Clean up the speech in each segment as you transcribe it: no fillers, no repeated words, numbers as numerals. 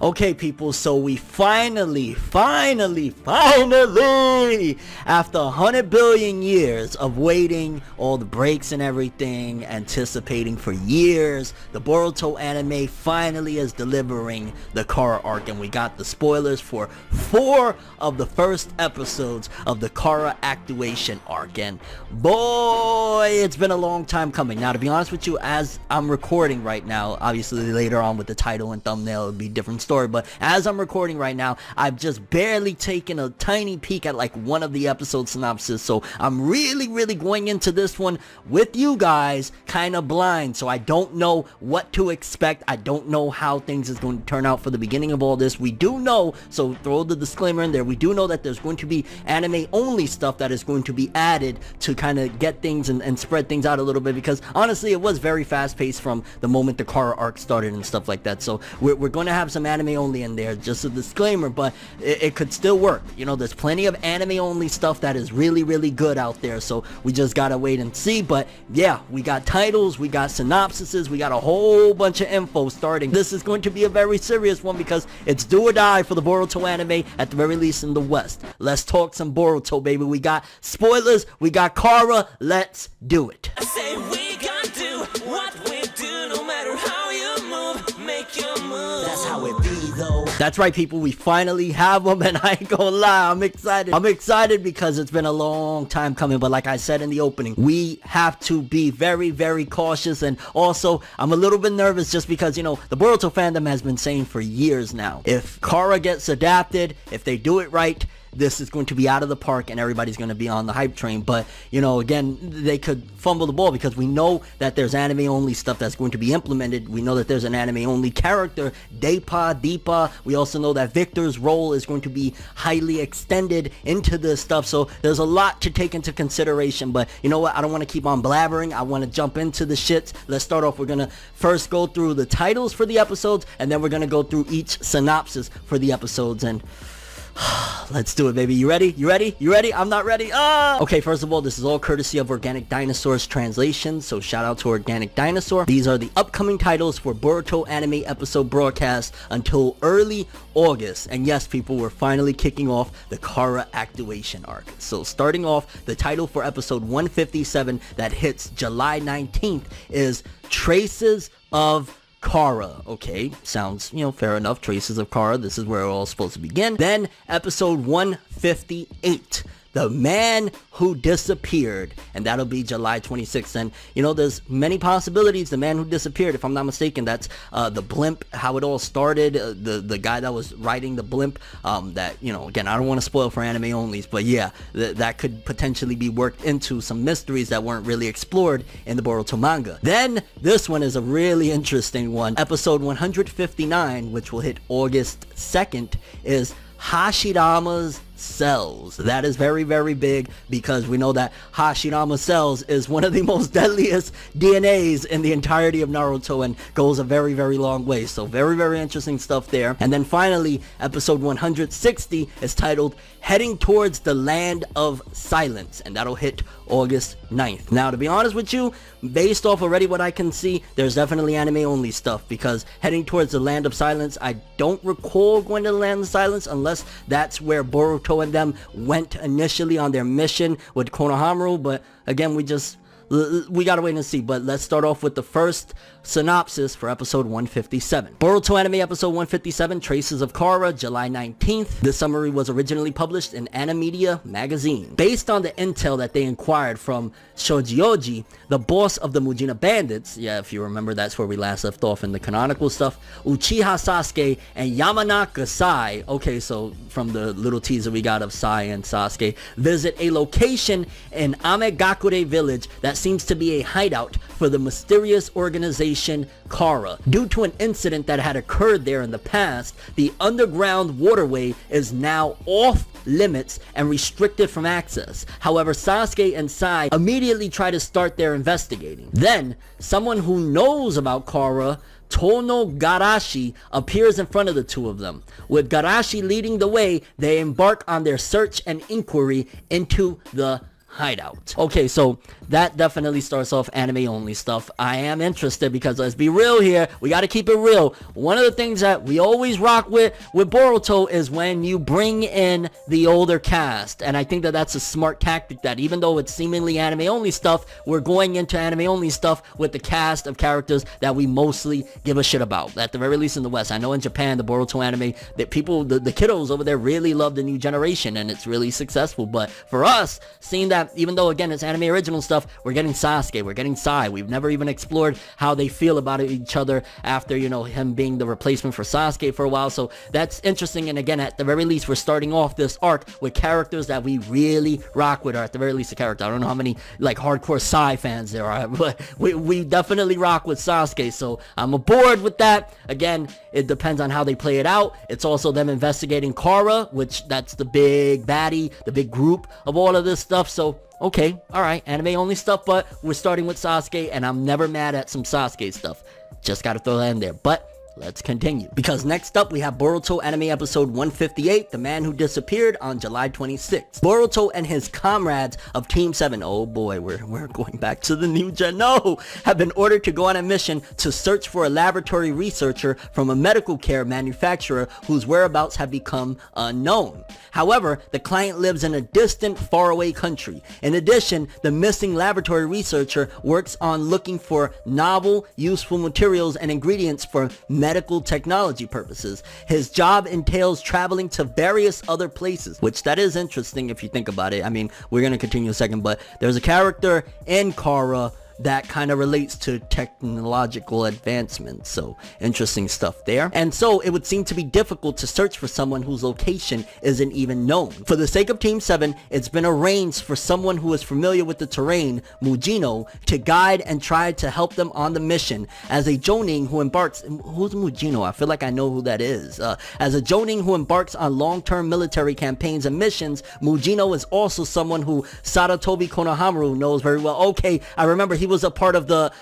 Okay, people, so we finally, after 100 billion years of waiting, all the breaks and everything, anticipating for years, the Boruto anime finally is delivering the Kara arc, and we got the spoilers for 4 of the first episodes of the Kara Actuation arc, and boy, it's been a long time coming. Now, to be honest with you, as I'm recording right now, obviously later on with the title and thumbnail, it'll be a different story, but as I'm recording right now, I've just barely taken a tiny peek at like one of the episode synopsis, so I'm really going into this one with you guys kind of blind, so I don't know what to expect. I don't know how things is going to turn out for the beginning of all this. We do know, so throw the disclaimer in there, we do know that there's going to be anime only stuff that is going to be added to kind of get things and spread things out a little bit, because honestly it was very fast paced from the moment the Kara arc started and stuff like that. So we're going to have some anime only in there, just a disclaimer, but it could still work. You know, there's plenty of anime only stuff that is really good out there, so we just gotta wait and see. But yeah, we got titles, we got synopsises, we got a whole bunch of info starting. This is going to be a very serious one because it's do or die for the Boruto anime, at the very least in the West. Let's talk some Boruto, baby. We got spoilers, we got Kara, let's do it. I say we gonna do what we do, no matter how you move, make your move. That's how it be, though. That's right, people, we finally have them, and I ain't gonna lie, I'm excited. I'm excited because it's been a long time coming, but like I said in the opening, we have to be very cautious, and also, I'm a little bit nervous just because, you know, the Boruto fandom has been saying for years now, if Kara gets adapted, if they do it right, this is going to be out of the park and everybody's going to be on the hype train. But, you know, again, they could fumble the ball because we know that there's anime only stuff that's going to be implemented. We know that there's an anime only character, Deepa. We also know that Victor's role is going to be highly extended into this stuff. So there's a lot to take into consideration. But you know what? I don't want to keep on blabbering. I want to jump into the shits. Let's start off. We're going to first go through the titles for the episodes, and then we're going to go through each synopsis for the episodes. And let's do it, baby. You ready? I'm not ready. Okay, first of all, this is all courtesy of Organic Dinosaur's translation, so shout out to Organic Dinosaur. These are the upcoming titles for Boruto anime episode broadcast until early August. And yes, people, we're finally kicking off the Kara Actuation arc. So starting off, the title for episode 157 that hits July 19th is Traces of Kara. Okay, sounds, you know, fair enough. Traces of Kara, this is where it all supposed to begin. Then episode 158, The Man Who Disappeared, and that'll be July 26th. And you know, there's many possibilities. The Man Who Disappeared, if I'm not mistaken, that's the blimp, how it all started, the guy that was riding the blimp, that, you know, again, I don't want to spoil for anime onlys, but yeah, that could potentially be worked into some mysteries that weren't really explored in the Boruto manga. Then this one is a really interesting one. Episode 159, which will hit August 2nd, is Hashirama's cells. That is very big because we know that Hashirama cells is one of the most deadliest DNAs in the entirety of Naruto and goes a very long way. So very interesting stuff there. And then finally, episode 160 is titled Heading Towards the Land of Silence, and that'll hit August 9th. Now, to be honest with you, based off already what I can see, there's definitely anime only stuff, because Heading Towards the Land of Silence, I don't recall going to the Land of Silence unless that's where Boruto and them went initially on their mission with Konohamaru, but again, we gotta wait and see. But let's start off with the first synopsis for episode 157. Boruto anime episode 157, Traces of Kara, July 19th. This summary was originally published in Animedia magazine. Based on the intel that they inquired from Shojioji, the boss of the Mujina bandits, yeah, if you remember, that's where we last left off in the canonical stuff, Uchiha Sasuke and Yamanaka Sai, okay, so from the little teaser we got of Sai and Sasuke, visit a location in Amegakure village that seems to be a hideout for the mysterious organization Kara. Due to an incident that had occurred there in the past, the underground waterway is now off limits and restricted from access. However, Sasuke and Sai immediately try to start their investigating. Then, someone who knows about Kara, Tono Garashi, appears in front of the two of them. With Garashi leading the way, they embark on their search and inquiry into the hideout. Okay, so that definitely starts off anime only stuff. I am interested because let's be real here. We got to keep it real. One of the things that we always rock with Boruto is when you bring in the older cast. And I think that that's a smart tactic, that even though it's seemingly anime only stuff, we're going into anime only stuff with the cast of characters that we mostly give a shit about. At the very least in the West. I know in Japan, the Boruto anime, that people, the kiddos over there really love the new generation and it's really successful. But for us, seeing that even though again it's anime original stuff, we're getting Sasuke, we're getting Sai. We've never even explored how they feel about each other after, you know, him being the replacement for Sasuke for a while. So that's interesting. And again, at the very least, we're starting off this arc with characters that we really rock with, or at the very least a character. I don't know how many like hardcore Sai fans there are, but we definitely rock with Sasuke. So I'm aboard with that. Again, it depends on how they play it out. It's also them investigating Kara, which that's the big baddie, the big group of all of this stuff. So okay, alright, anime only stuff, but we're starting with Sasuke, and I'm never mad at some Sasuke stuff. Just gotta throw that in there. But let's continue, because next up we have Boruto anime episode 158, The Man Who Disappeared, on July 26th. Boruto and his comrades of Team 7, oh boy, we're going back to the new gen, no, have been ordered to go on a mission to search for a laboratory researcher from a medical care manufacturer whose whereabouts have become unknown. However, the client lives in a distant, faraway country. In addition, the missing laboratory researcher works on looking for novel, useful materials and ingredients for medical technology purposes. His job entails traveling to various other places, which that is interesting if you think about it. I mean, we're going to continue in a second, but there's a character in Kara that kind of relates to technological advancements, so interesting stuff there. And so it would seem to be difficult to search for someone whose location isn't even known. For the sake of Team 7, it's been arranged for someone who is familiar with the terrain, Mujino, to guide and try to help them on the mission. As a Jonin who embarks, who's Mujino? I feel like I know who that is. As a Jonin who embarks on long-term military campaigns and missions, Mujino is also someone who Saratobi Konohamaru knows very well. Okay, I remember he was a part of the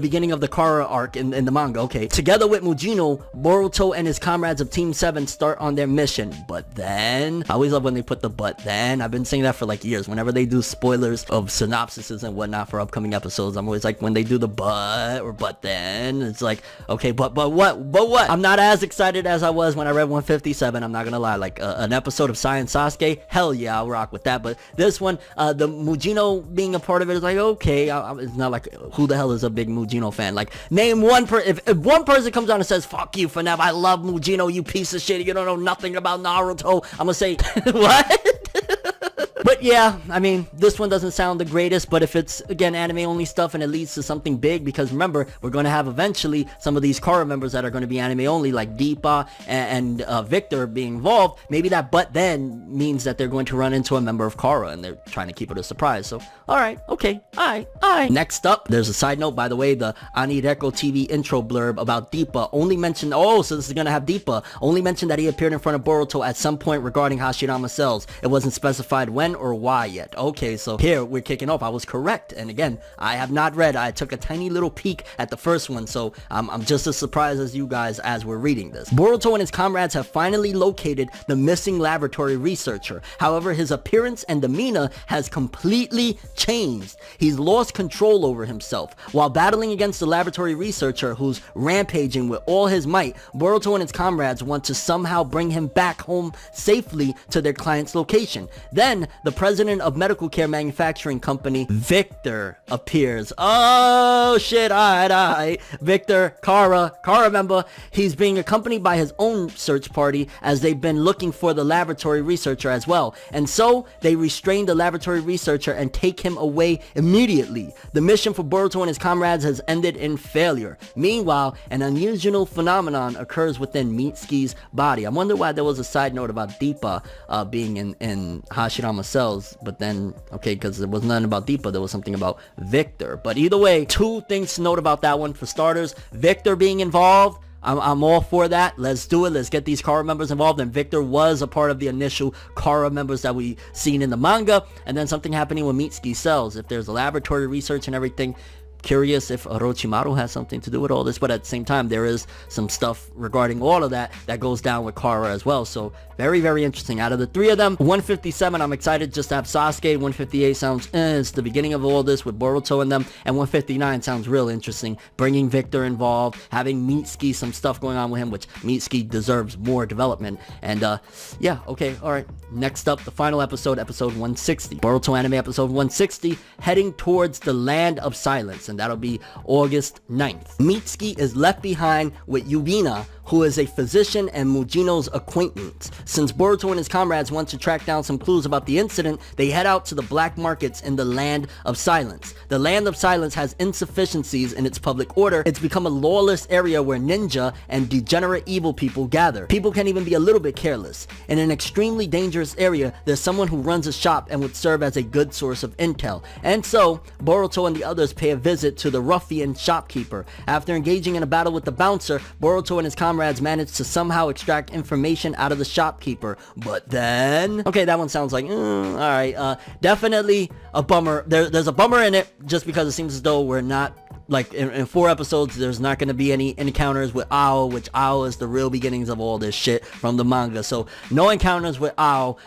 beginning of the Kara arc in the manga. Okay, together with Mujino, Boruto and his comrades of Team 7 start on their mission. But then, I always love when they put the but then. I've been saying that for like years. Whenever they do spoilers of synopsises and whatnot for upcoming episodes, I'm always like, when they do the but or but then, it's like, okay, but what? I'm not as excited as I was when I read 157. I'm not gonna lie. Like an episode of Science Sasuke, hell yeah, I'll rock with that. But this one, the Mujino being a part of it is like, okay, it's not like, who the hell is a big Mujino fan? Like, name one if one person comes on and says, fuck you, ForneverWorld, I love Mujino, you piece of shit, you don't know nothing about Naruto, I'm gonna say, what? But yeah, I mean, this one doesn't sound the greatest, but if it's, again, anime only stuff and it leads to something big, because remember, we're going to have eventually some of these Kara members that are going to be anime only, like Deepa and Victor being involved, maybe that but then means that they're going to run into a member of Kara and they're trying to keep it a surprise. So, alright, okay, alright. Next up, there's a side note, by the way, the Anireko TV intro blurb about Deepa only mentioned, oh, so this is going to have Deepa, only mentioned that he appeared in front of Boruto at some point regarding Hashirama cells. It wasn't specified when or why yet. Okay, so here we're kicking off. I was correct, and again, I have not read. I took a tiny little peek at the first one, so I'm just as surprised as you guys as we're reading this. Boruto and his comrades have finally located the missing laboratory researcher. However, his appearance and demeanor has completely changed. He's lost control over himself. While battling against the laboratory researcher who's rampaging with all his might, Boruto and his comrades want to somehow bring him back home safely to their client's location. Then, the president of medical care manufacturing company, Victor, appears. Oh shit, alright. Victor, Kara member, he's being accompanied by his own search party as they've been looking for the laboratory researcher as well. And so, they restrain the laboratory researcher and take him away immediately. The mission for Boruto and his comrades has ended in failure. Meanwhile, an unusual phenomenon occurs within Mitsuki's body. I wonder why there was a side note about Deepa being in Hashirama cells, but then, okay, because there was nothing about Deepa, there was something about Victor. But either way, two things to note about that one. For starters, Victor being involved, I'm all for that. Let's do it. Let's get these Kara members involved. And Victor was a part of the initial Kara members that we seen in the manga. And then something happening with Mitsuki cells. If there's a laboratory research and everything, curious if Orochimaru has something to do with all this, but at the same time, there is some stuff regarding all of that goes down with Kara as well. So very, very interesting. Out of the three of them, 157, I'm excited just to have Sasuke. 158 sounds, it's the beginning of all this with Boruto and them. And 159 sounds real interesting. Bringing Victor involved, having Mitsuki, some stuff going on with him, which Mitsuki deserves more development. And yeah, okay, all right. Next up, the final episode, episode 160. Boruto anime episode 160, heading towards the Land of Silence, and that'll be August 9th. Mitsuki is left behind with Yubina, who is a physician and Mujino's acquaintance. Since Boruto and his comrades want to track down some clues about the incident, they head out to the black markets in the Land of Silence. The Land of Silence has insufficiencies in its public order. It's become a lawless area where ninja and degenerate evil people gather. People can even be a little bit careless. In an extremely dangerous area, there's someone who runs a shop and would serve as a good source of intel. And so, Boruto and the others pay a visit to the ruffian shopkeeper. After engaging in a battle with the bouncer, Boruto and his comrades managed to somehow extract information out of the shopkeeper. But then... okay, that one sounds like, alright, definitely a bummer. There's a bummer in it, just because it seems as though we're not... like in 4 episodes, there's not going to be any encounters with Ao, which Ao is the real beginnings of all this shit from the manga. So no encounters with Ao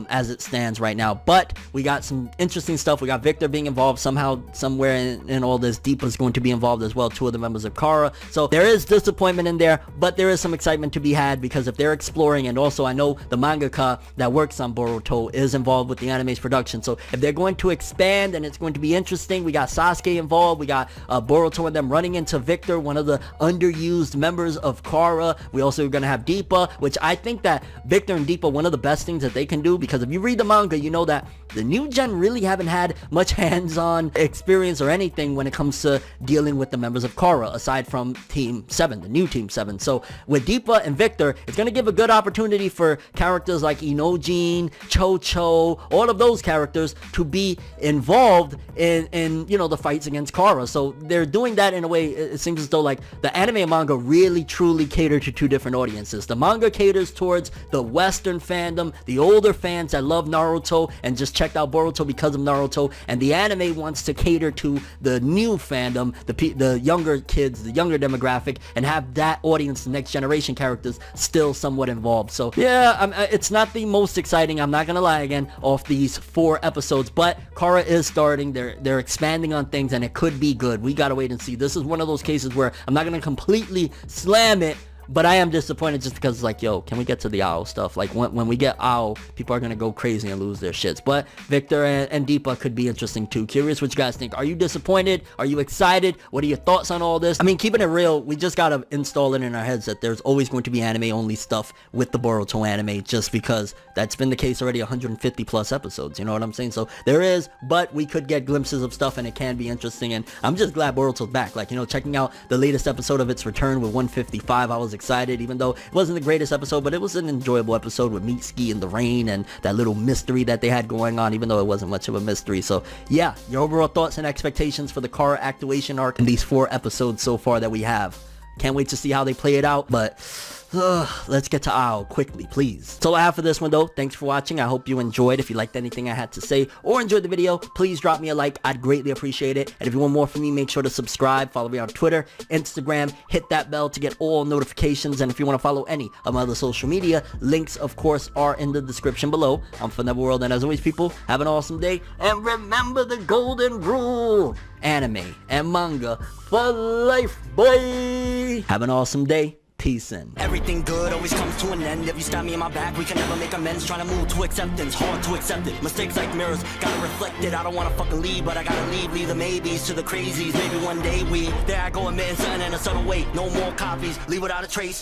as it stands right now. But we got some interesting stuff. We got Victor being involved somehow, somewhere in all this. Deepa's going to be involved as well, 2 of the members of Kara. So there is disappointment in there, but there is some excitement to be had, because if they're exploring, and also I know the mangaka that works on Boruto is involved with the anime's production. So if they're going to expand and it's going to be interesting, we got Sasuke involved, we got Boruto and them running into Victor, one of the underused members of Kara. We also are going to have Deepa, which I think that Victor and Deepa, one of the best things that they can do, because if you read the manga, you know that the new gen really haven't had much hands-on experience or anything when it comes to dealing with the members of Kara, aside from Team 7, the new Team 7. So with Deepa and Victor, it's going to give a good opportunity for characters like Inojin, Cho-Cho, all of those characters to be involved in you know, the fights against Kara. So they're doing that in a way, it seems as though like the anime and manga really truly cater to 2 different audiences. The manga caters towards the Western fandom, the older fans that love Naruto and just checked out Boruto because of Naruto, and the anime wants to cater to the new fandom, the younger kids, the younger demographic, and have that audience, the next generation characters, still somewhat involved. So yeah, it's not the most exciting, I'm not gonna lie again, off these 4 episodes, but Kara is starting, they're expanding on things, and it could be good. We gotta wait and see. This is one of those cases where I'm not gonna completely slam it, but I am disappointed just because it's like, yo, can we get to the Ao stuff? Like, when we get Ao, people are going to go crazy and lose their shits. But Victor and Deepa could be interesting too. Curious what you guys think. Are you disappointed? Are you excited? What are your thoughts on all this? I mean, keeping it real, we just got to install it in our heads that there's always going to be anime-only stuff with the Boruto anime, just because that's been the case already 150 plus episodes. You know what I'm saying? So there is, but we could get glimpses of stuff, and it can be interesting. And I'm just glad Boruto's back. Like, you know, checking out the latest episode of its return with 155, I was excited, even though it wasn't the greatest episode, but it was an enjoyable episode with Mitsuki in the rain and that little mystery that they had going on, even though it wasn't much of a mystery. So yeah, your overall thoughts and expectations for the Kara Actuation arc in these 4 episodes so far that we have. Can't wait to see how they play it out, but let's get to Ao quickly, please. That's all I have for this one, though. Thanks for watching. I hope you enjoyed. If you liked anything I had to say or enjoyed the video, please drop me a like. I'd greatly appreciate it. And if you want more from me, make sure to subscribe. Follow me on Twitter, Instagram. Hit that bell to get all notifications. And if you want to follow any of my other social media, links, of course, are in the description below. I'm ForneverWorld, and as always, people, have an awesome day. And remember the golden rule. Anime and manga for life, boy. Have an awesome day. Peace in. Everything good always comes to an end. If you stab me in my back, we can never make amends. Trying to move to acceptance, hard to accept it. Mistakes like mirrors, gotta reflect it. I don't wanna fucking leave, but I gotta leave. Leave the maybes to the crazies. Maybe one day there I go, admitting something in a subtle way. No more copies, leave without a trace.